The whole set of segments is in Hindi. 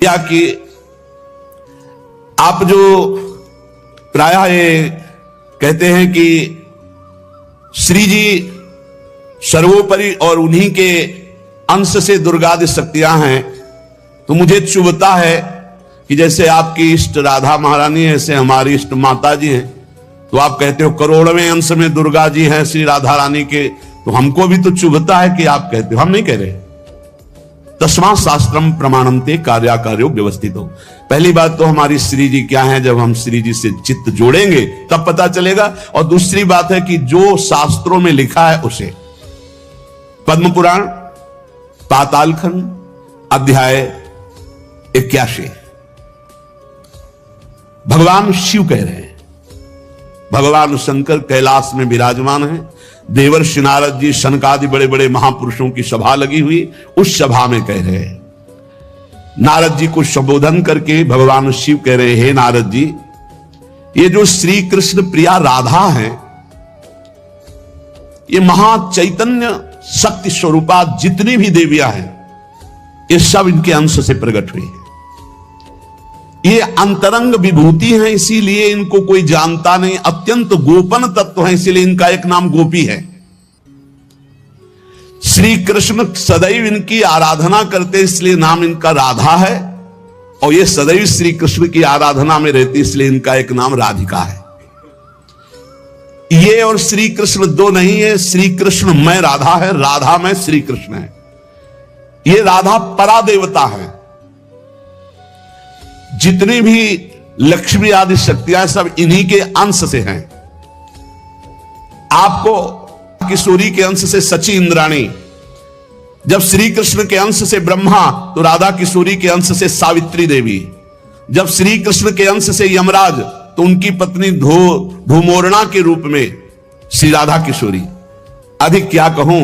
या कि आप जो प्रायः ये कहते हैं कि श्री जी सर्वोपरि और उन्हीं के अंश से दुर्गादि शक्तियां हैं, तो मुझे चुभता है कि जैसे आपकी इष्ट राधा महारानी है, ऐसे हमारी इष्ट माता जी हैं, तो आप कहते हो करोड़वें अंश में दुर्गा जी हैं श्री राधा रानी के, तो हमको भी तो चुभता है कि आप कहते हो, हम नहीं कह रहे। तस्मा शास्त्रम प्रमाणन्ते कार्याकार्यो व्यवस्थित हो। पहली बात तो हमारी श्री जी क्या है, जब हम श्री जी से चित्त जोड़ेंगे तब पता चलेगा। और दूसरी बात है कि जो शास्त्रों में लिखा है उसे, पद्म पुराण पातालखंड अध्याय 81 भगवान शिव कह रहे हैं, भगवान शंकर कैलाश में विराजमान है, देवर्षि नारद जी शनकादि बड़े बड़े महापुरुषों की सभा लगी हुई, उस सभा में कह रहे हैं, नारद जी को संबोधन करके भगवान शिव कह रहे हैं, हे नारद जी, ये जो श्री कृष्ण प्रिया राधा है, ये महाचैतन्य शक्ति स्वरूपा जितनी भी देवियां हैं, ये सब इनके अंश से प्रकट हुई है। ये अंतरंग विभूति हैं, इसीलिए इनको कोई जानता नहीं, अत्यंत गोपन तत्व है, इसीलिए इनका एक नाम गोपी है। श्री कृष्ण सदैव इनकी आराधना करते, इसलिए नाम इनका राधा है, और ये सदैव श्री कृष्ण की आराधना में रहती, इसलिए इनका एक नाम राधिका है। ये और श्री कृष्ण दो नहीं है, श्री कृष्ण में राधा है, राधा में श्री कृष्ण है। ये राधा परादेवता है। जितनी भी लक्ष्मी आदि शक्तियां सब इन्हीं के अंश से हैं। आपको किशोरी के अंश से सची इंद्राणी, जब श्री कृष्ण के अंश से ब्रह्मा, तो राधा किशोरी के अंश से सावित्री देवी, जब श्री कृष्ण के अंश से यमराज, तो उनकी पत्नी धूमोरणा के रूप में श्री राधा किशोरी। अधिक क्या कहूं,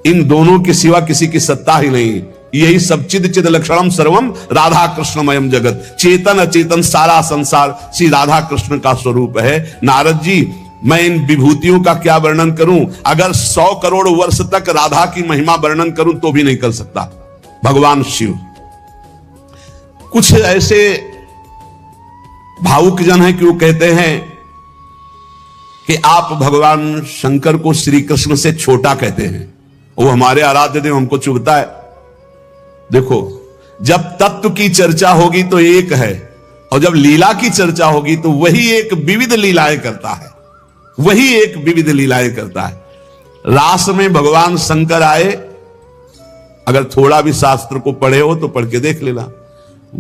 इन दोनों के सिवा किसी की सत्ता ही नहीं। यही सब चिद चिद लक्षणम सर्वम राधा कृष्णमयम जगत, चेतन अचेतन सारा संसार श्री राधा कृष्ण का स्वरूप है। नारद जी, मैं इन विभूतियों का क्या वर्णन करूं, अगर 100 करोड़ वर्ष तक राधा की महिमा वर्णन करूं तो भी नहीं कर सकता। भगवान शिव कुछ ऐसे भावुक जन है कि वो कहते हैं कि आप भगवान शंकर को श्री कृष्ण से छोटा कहते हैं, वो हमारे आराध्य देव, हमको चुभता है। देखो, जब तत्व की चर्चा होगी तो एक है, और जब लीला की चर्चा होगी तो वही एक विविध लीलाएं करता है, वही एक विविध लीलाएं करता है। रास में भगवान शंकर आए, अगर थोड़ा भी शास्त्र को पढ़े हो तो पढ़ के देख लेना।